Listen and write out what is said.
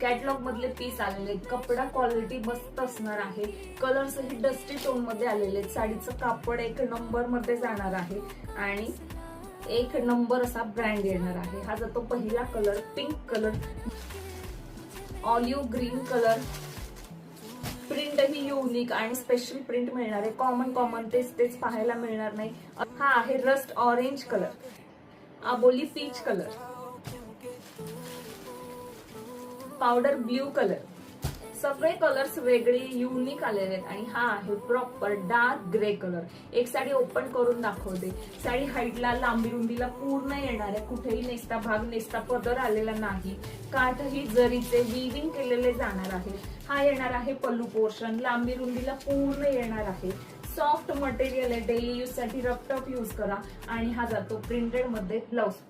Catalogue मधले piece आलेले आहेत. कपडा क्वालिटी मस्त असणार आहे. कलर्स ही डस्टी टोन मध्ये आलेले आहेत. साडीचं कापड एक नंबर मध्ये जाणार आहे आणि एक नंबर असा ब्रँड येणार आहे. हा जातो पहिला colour, pink colour, olive green colour. Print ही युनिक आणि स्पेशल प्रिंट मिळणार आहे. कॉमन तेच पाहायला मिळणार नाही. हा आहे रस्ट ऑरेंज कलर, आबोली peach colour, powder blue colour. सगळे कलर्स वेगळे युनिक आलेले आहेत. आणि हा आहे प्रॉपर डार्क ग्रे कलर. एक साडी ओपन करून दाखवते. साडी हाईटला लांबी रुंदीला पूर्ण येणार आहे. कुठेही नेसता भाग नेसता पदर आलेला नाही. काठही जरीचे विविंग केलेले जाणार आहे. हा येणार आहे पल्लू पोर्शन. लांबी रुंदीला पूर्ण येणार आहे. सॉफ्ट मटेरियल आहे. डेली यूज साठी रफ टफ यूज करा. आणि हा जातो प्रिंटेड मध्ये ब्लाउज पीस.